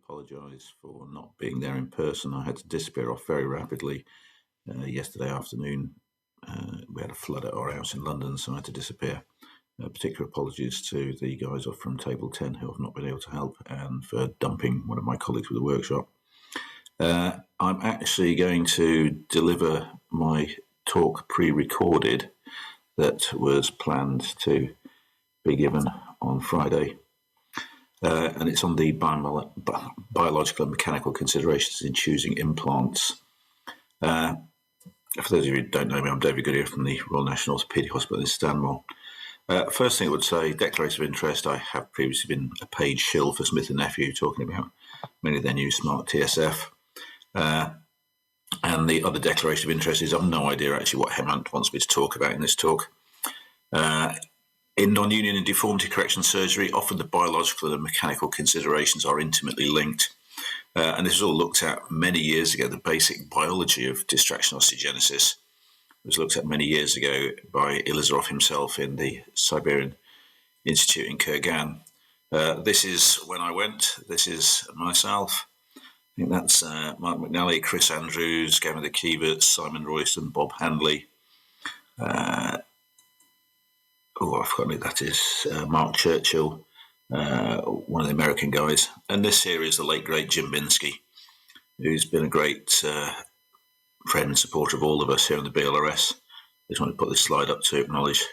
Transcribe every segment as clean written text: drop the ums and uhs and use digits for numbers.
apologise for not being there in person. I had to disappear off very rapidly yesterday afternoon. We had a flood at our house in London, so I had to disappear. Particular apologies to the guys off from Table 10 who have not been able to help, and for dumping one of my colleagues with the workshop. I'm actually going to deliver my talk pre-recorded that was planned to be given on Friday. And it's on the biological and mechanical considerations in choosing implants. For those of you who don't know me, I'm David Goodyear from the Royal National Orthopaedic Hospital in Stanmore. First thing I would say, declaration of interest. I have previously been a paid shill for Smith & Nephew, talking about many of their new smart TSF. And the other declaration of interest is I've no idea actually what Hemant wants me to talk about in this talk. In non-union and deformity correction surgery, often the biological and mechanical considerations are intimately linked. And this was all looked at many years ago. The basic biology of distraction osteogenesis was looked at many years ago by Ilizarov himself in the Siberian Institute in Kurgan. This is when I went. This is myself. I think that's Mark McNally, Chris Andrews, Gavin de Kievert, Simon Royston, Bob Handley. I've forgotten who that is. Mark Churchill, one of the American guys. And this here is the late, great Jim Binsky, who's been a great friend and supporter of all of us here in the BLRS. I just want to put this slide up to acknowledge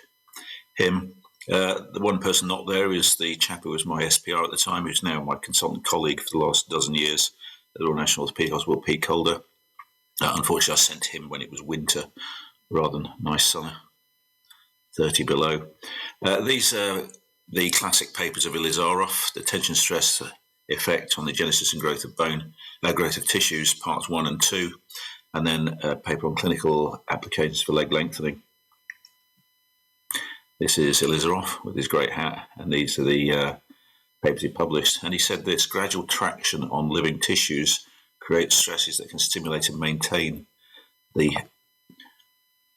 him. The one person not there is the chap who was my SPR at the time, who's now my consultant colleague for the last dozen years at the Royal National Orthopaedic Hospital, Pete Calder. Unfortunately, I sent him when it was winter rather than nice summer, 30 below. These are the classic papers of Ilizarov, the tension stress effect on the genesis and growth of bone, growth of tissues, parts 1 and 2, and then a paper on clinical applications for leg lengthening. This is Ilizarov with his great hat, and these are the papers he published. And he said this: gradual traction on living tissues creates stresses that can stimulate and maintain the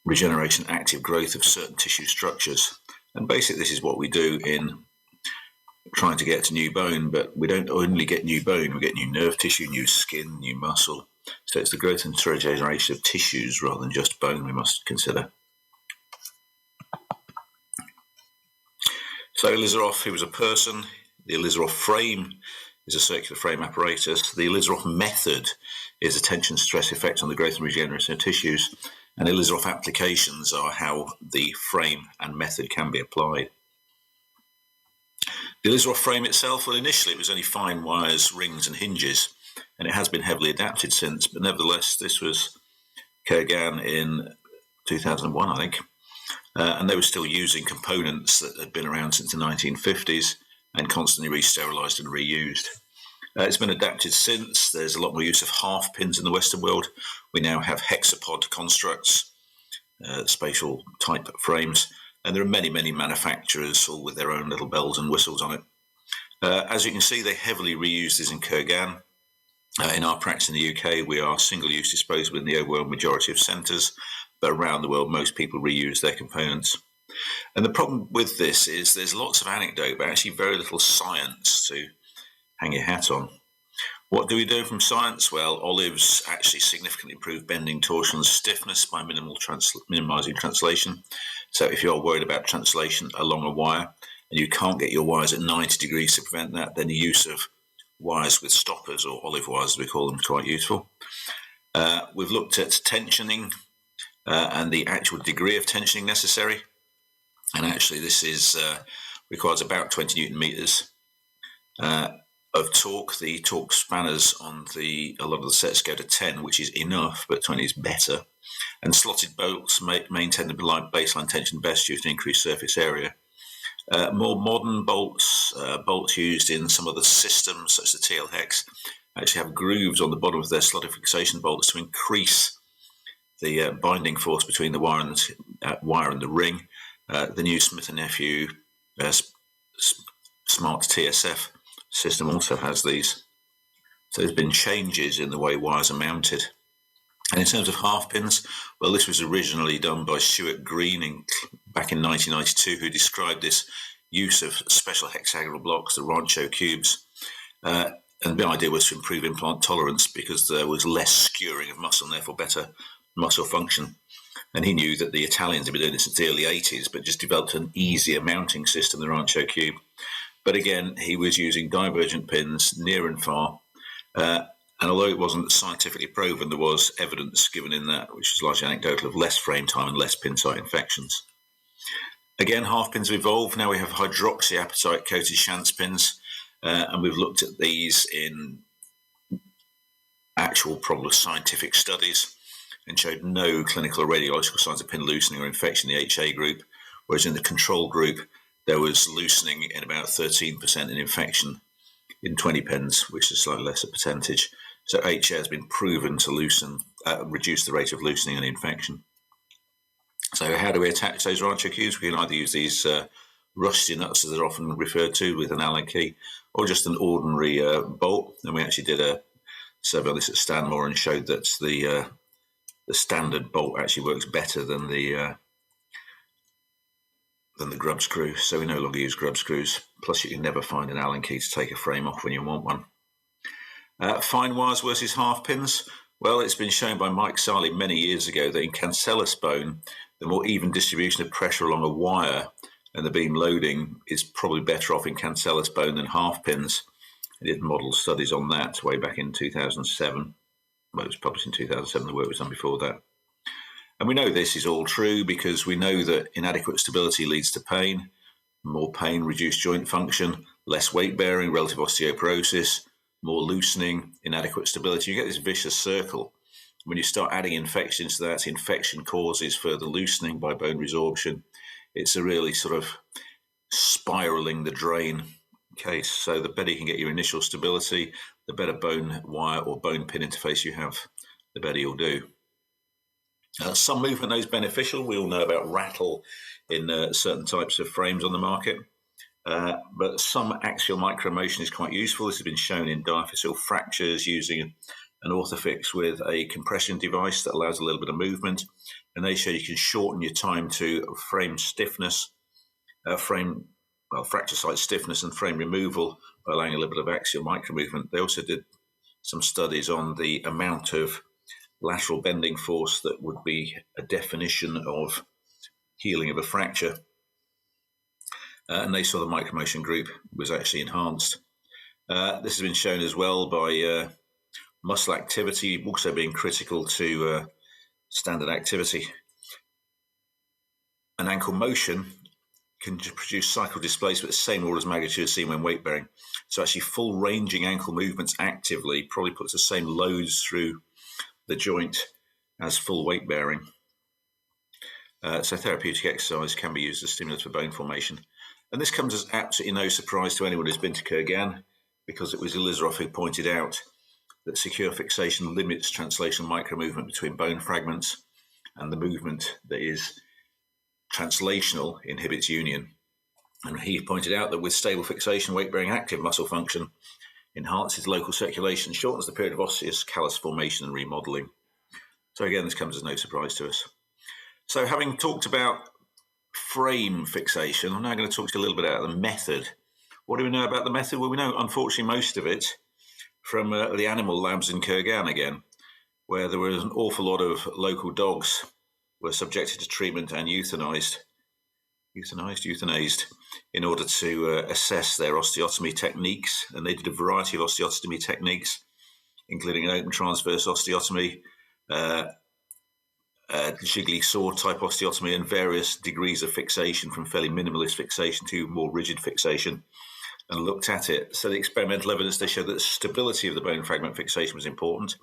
regeneration, active growth of certain tissue structures. And basically this is what we do in trying to get to new bone, but we don't only get new bone, we get new nerve tissue, new skin, new muscle. So it's the growth and regeneration of tissues rather than just bone we must consider. So Ilizarov, he was a person. The Ilizarov frame is a circular frame apparatus. The Ilizarov method is a tension stress effect on the growth and regeneration of tissues. And Ilizarov applications are how the frame and method can be applied. The Ilizarov frame itself, well, initially it was only fine wires, rings and hinges, and it has been heavily adapted since, but nevertheless, this was Kurgan in 2001, I think, and they were still using components that had been around since the 1950s and constantly re-sterilised and reused. It's been adapted since. There's a lot more use of half pins in the Western world. We now have hexapod constructs, spatial type frames, and there are many, many manufacturers all with their own little bells and whistles on it. As you can see, they heavily reuse this in Kurgan. In our practice in the UK, we are single-use disposable in the overwhelming majority of centres, but around the world, most people reuse their components. And the problem with this is there's lots of anecdote, but actually very little science to hang your hat on. What do we do from science? Well, olives actually significantly improve bending, torsion, and stiffness by minimising translation. So if you're worried about translation along a wire and you can't get your wires at 90 degrees to prevent that, then the use of wires with stoppers, or olive wires as we call them, is quite useful. We've looked at tensioning and the actual degree of tensioning necessary. And actually this is requires about 20 Newton meters of torque. The torque spanners on a lot of the sets go to 10, which is enough, but 20 is better. And slotted bolts maintain the baseline tension best used to increase surface area. More modern bolts, bolts used in some of the systems, such as the TL Hex, actually have grooves on the bottom of their slotted fixation bolts to increase the binding force between the wire and the ring. The new Smith & Nephew Smart TSF system also has these. So there's been changes in the way wires are mounted. And in terms of half pins, well, this was originally done by Stuart Green back in 1992, who described this use of special hexagonal blocks, the Rancho cubes. And the idea was to improve implant tolerance because there was less skewering of muscle and therefore better muscle function. And he knew that the Italians had been doing this since the early 80s, but just developed an easier mounting system, the Rancho Cube. But again, he was using divergent pins near and far. And although it wasn't scientifically proven, there was evidence given in that, which is largely anecdotal, of less frame time and less pin site infections. Again, half pins have evolved. Now we have hydroxyapatite coated Schantz pins, and we've looked at these in actual, probably scientific studies and showed no clinical or radiological signs of pin loosening or infection in the HA group, whereas in the control group, there was loosening in about 13% and infection in 20 pins, which is slightly less a percentage. So HA has been proven to reduce the rate of loosening and infection. So how do we attach those Rancho Cubes? We can either use these rusty nuts, as they're often referred to, with an Allen key, or just an ordinary bolt. And we actually did a survey on this at Stanmore and showed that the standard bolt actually works better than the grub screw. So we no longer use grub screws. Plus, you can never find an Allen key to take a frame off when you want one. Fine wires versus half pins. Well, it's been shown by Mike Sarli many years ago that in cancellous bone, the more even distribution of pressure along a wire and the beam loading is probably better off in cancellous bone than half pins. He did model studies on that way back in 2007. Well, it was published in 2007. The work was done before that. And we know this is all true because we know that inadequate stability leads to pain. More pain, reduced joint function, less weight bearing, relative osteoporosis, more loosening, inadequate stability. You get this vicious circle. When you start adding infections to that, infection causes further loosening by bone resorption. It's a really sort of spiraling the drain case. So the better you can get your initial stability, the better bone wire or bone pin interface you have, the better you'll do. Some movement is beneficial. We all know about rattle in certain types of frames on the market. But some axial micromotion is quite useful. This has been shown in diaphyseal fractures using an orthofix with a compression device that allows a little bit of movement. And they show you can shorten your time to frame stiffness, fracture site stiffness and frame removal by allowing a little bit of axial micromovement. They also did some studies on the amount of lateral bending force that would be a definition of healing of a fracture. And they saw the micromotion group was actually enhanced. This has been shown as well by muscle activity also being critical to standard activity. An ankle motion can produce cycle displacement at the same order as magnitude as seen when weight bearing. So actually full ranging ankle movements actively probably puts the same loads through the joint as full weight bearing. So therapeutic exercise can be used as stimulus for bone formation. And this comes as absolutely no surprise to anyone who's been to Kurgan, because it was Ilizarov who pointed out that secure fixation limits translational micromovement between bone fragments, and the movement that is translational inhibits union. And he pointed out that with stable fixation, weight-bearing active muscle function enhances local circulation, shortens the period of osseous callus formation and remodeling. So again, this comes as no surprise to us. So having talked about frame fixation, I'm now going to talk to you a little bit about the method. What do we know about the method? Well, we know, unfortunately, most of it from the animal labs in Kurgan again, where there was an awful lot of local dogs were subjected to treatment and euthanized in order to assess their osteotomy techniques. And they did a variety of osteotomy techniques, including an open transverse osteotomy, jiggly sword type osteotomy, and various degrees of fixation, from fairly minimalist fixation to more rigid fixation, and looked at it. So the experimental evidence, they showed that the stability of the bone fragment fixation was important.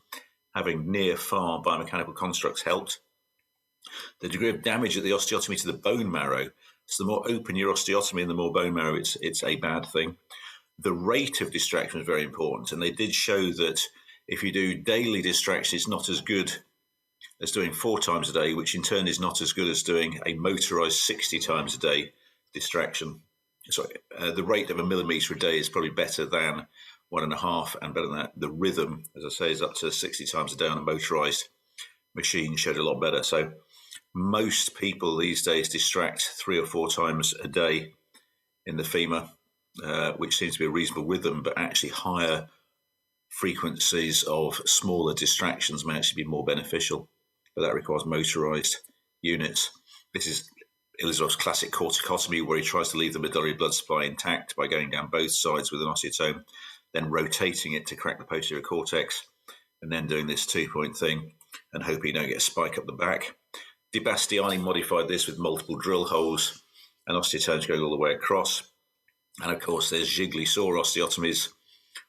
Having near-far biomechanical constructs helped. The degree of damage at the osteotomy to the bone marrow, so the more open your osteotomy and the more bone marrow, it's a bad thing. The rate of distraction was very important, and they did show that if you do daily distraction, it's not as good as doing 4 times a day, which in turn is not as good as doing a motorized 60 times a day distraction. So the rate of 1 millimeter a day is probably better than 1.5, and better than that. The rhythm, as I say, is up to 60 times a day on a motorized machine, showed a lot better. So most people these days distract 3 or 4 times a day in the femur, which seems to be a reasonable rhythm, but actually higher frequencies of smaller distractions may actually be more beneficial, but that requires motorized units. This is Ilizarof's classic corticotomy, where he tries to leave the medullary blood supply intact by going down both sides with an osteotome, then rotating it to crack the posterior cortex, and then doing this 2-point thing and hoping you don't get a spike up the back. Di Bastiani modified this with multiple drill holes and osteotomes going all the way across. And of course, there's Gigli-Saw osteotomies,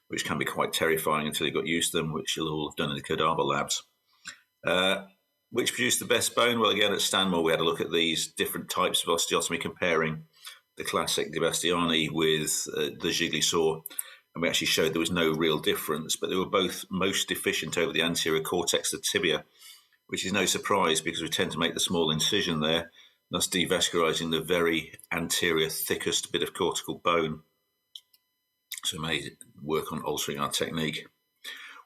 which can be quite terrifying until you got used to them, which you'll all have done in the cadaver labs. Which produced the best bone? Well, again, at Stanmore, we had a look at these different types of osteotomy, comparing the classic Di Bastiani with the Gigli-Saw, and we actually showed there was no real difference, but they were both most deficient over the anterior cortex of the tibia, which is no surprise because we tend to make the small incision there, thus devascularizing the very anterior, thickest bit of cortical bone. So we may work on altering our technique.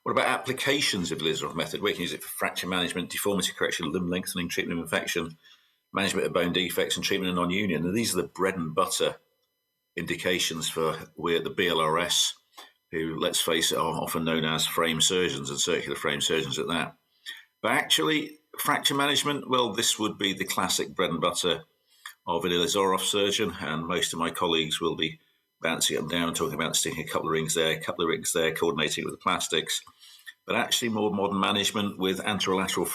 What about applications of the Ilizarov method? We can use it for fracture management, deformity correction, limb lengthening, treatment of infection, management of bone defects, and treatment of non-union. And these are the bread and butter indications for we at the BLRS, who, let's face it, are often known as frame surgeons and circular frame surgeons at that. But actually, fracture management, well, this would be the classic bread and butter of an Ilizarov surgeon, and most of my colleagues will be bouncing up and down, talking about sticking a couple of rings there, a couple of rings there, coordinating with the plastics. But actually more modern management with anterolateral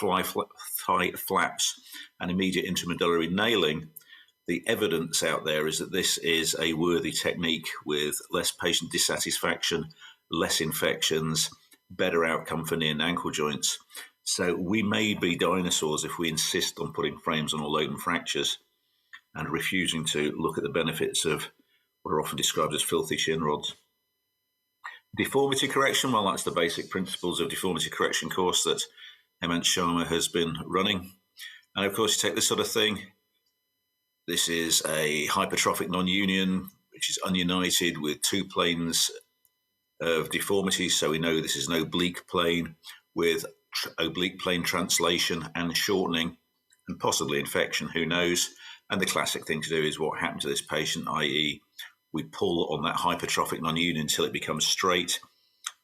thigh flaps and immediate intramedullary nailing. The evidence out there is that this is a worthy technique with less patient dissatisfaction, less infections, better outcome for knee and ankle joints. So we may be dinosaurs if we insist on putting frames on all open fractures and refusing to look at the benefits of what are often described as filthy shin rods. Deformity correction, well, that's the basic principles of deformity correction course that Hemant Sharma has been running. And of course, you take this sort of thing. This is a hypertrophic non-union, which is ununited with two planes of deformity. So we know this is an oblique plane with oblique plane translation and shortening and possibly infection, who knows? And the classic thing to do is what happened to this patient, i.e., we pull on that hypertrophic non-union until it becomes straight.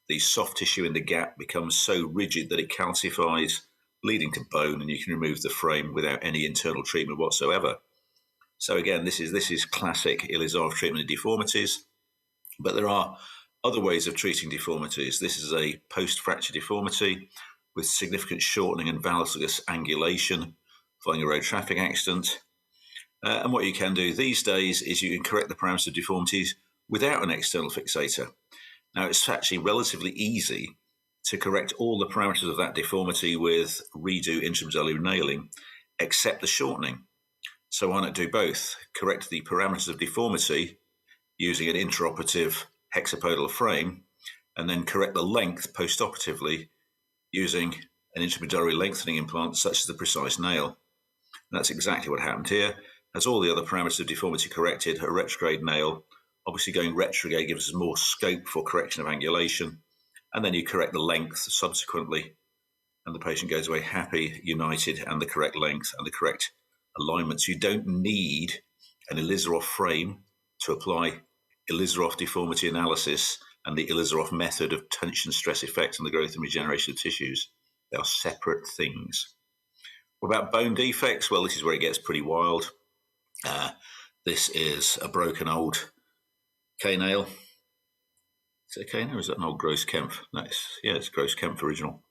The soft tissue in the gap becomes so rigid that it calcifies, leading to bone, and you can remove the frame without any internal treatment whatsoever. So again, this is classic Ilizarov treatment of deformities, but there are other ways of treating deformities. This is a post-fracture deformity with significant shortening and valgus angulation following a road traffic accident. And what you can do these days is you can correct the parameters of deformities without an external fixator. Now, it's actually relatively easy to correct all the parameters of that deformity with redo intramedullary nailing, except the shortening. So why not do both? Correct the parameters of deformity using an intraoperative hexapodal frame, and then correct the length postoperatively using an intramedullary lengthening implant such as the Precise Nail. And that's exactly what happened here. As all the other parameters of deformity corrected, a retrograde nail, obviously going retrograde gives us more scope for correction of angulation, and then you correct the length subsequently, and the patient goes away happy, united, and the correct length and the correct alignments. You don't need an Ilizarov frame to apply Ilizarov deformity analysis and the Ilizarov method of tension stress effect on the growth and regeneration of tissues. They are separate things. What about bone defects? Well, this is where it gets pretty wild. This is a broken old K-nail. Is it a K-nail or is that an old Gross-Kempf? No, it's Gross-Kempf original.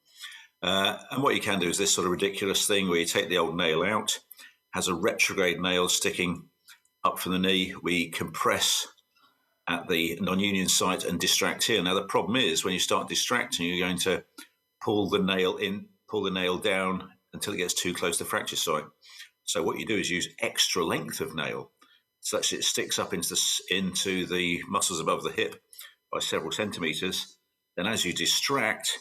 And what you can do is this sort of ridiculous thing where you take the old nail out, has a retrograde nail sticking up from the knee. We compress at the non-union site and distract here. Now, the problem is when you start distracting, you're going to pull the nail in, pull the nail down until it gets too close to the fracture site. So what you do is use extra length of nail such that it sticks up into the muscles above the hip by several centimeters. Then as you distract,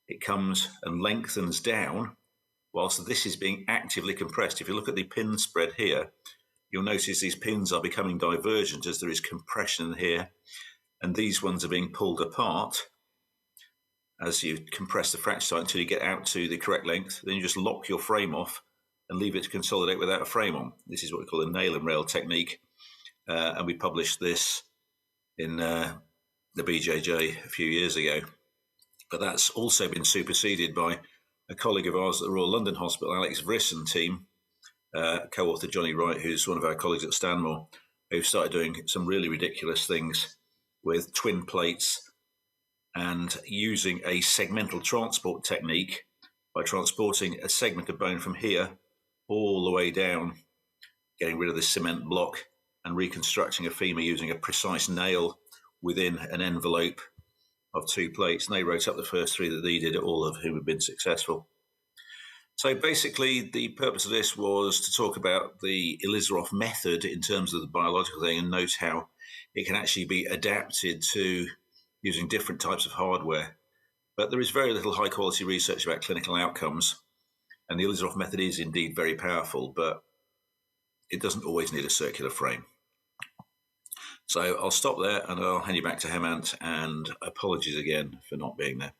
it comes and lengthens down whilst this is being actively compressed. If you look at the pin spread here, you'll notice these pins are becoming divergent as there is compression here, and these ones are being pulled apart as you compress the fracture site until you get out to the correct length. Then you just lock your frame off and leave it to consolidate without a frame on. This is what we call the nail and rail technique, and we published this in the BJJ a few years ago. But that's also been superseded by a colleague of ours at the Royal London Hospital, Alex Vriss and team, co-author Johnny Wright, who's one of our colleagues at Stanmore, who've started doing some really ridiculous things with twin plates and using a segmental transport technique by transporting a segment of bone from here all the way down, getting rid of this cement block and reconstructing a femur using a precise nail within an envelope of two plates. And they wrote up the first three that they did, all of whom have been successful. So basically, the purpose of this was to talk about the Ilizarov method in terms of the biological thing and note how it can actually be adapted to using different types of hardware. But there is very little high-quality research about clinical outcomes, and the Ilizarov method is indeed very powerful, but it doesn't always need a circular frame. So I'll stop there and I'll hand you back to Hemant, and apologies again for not being there.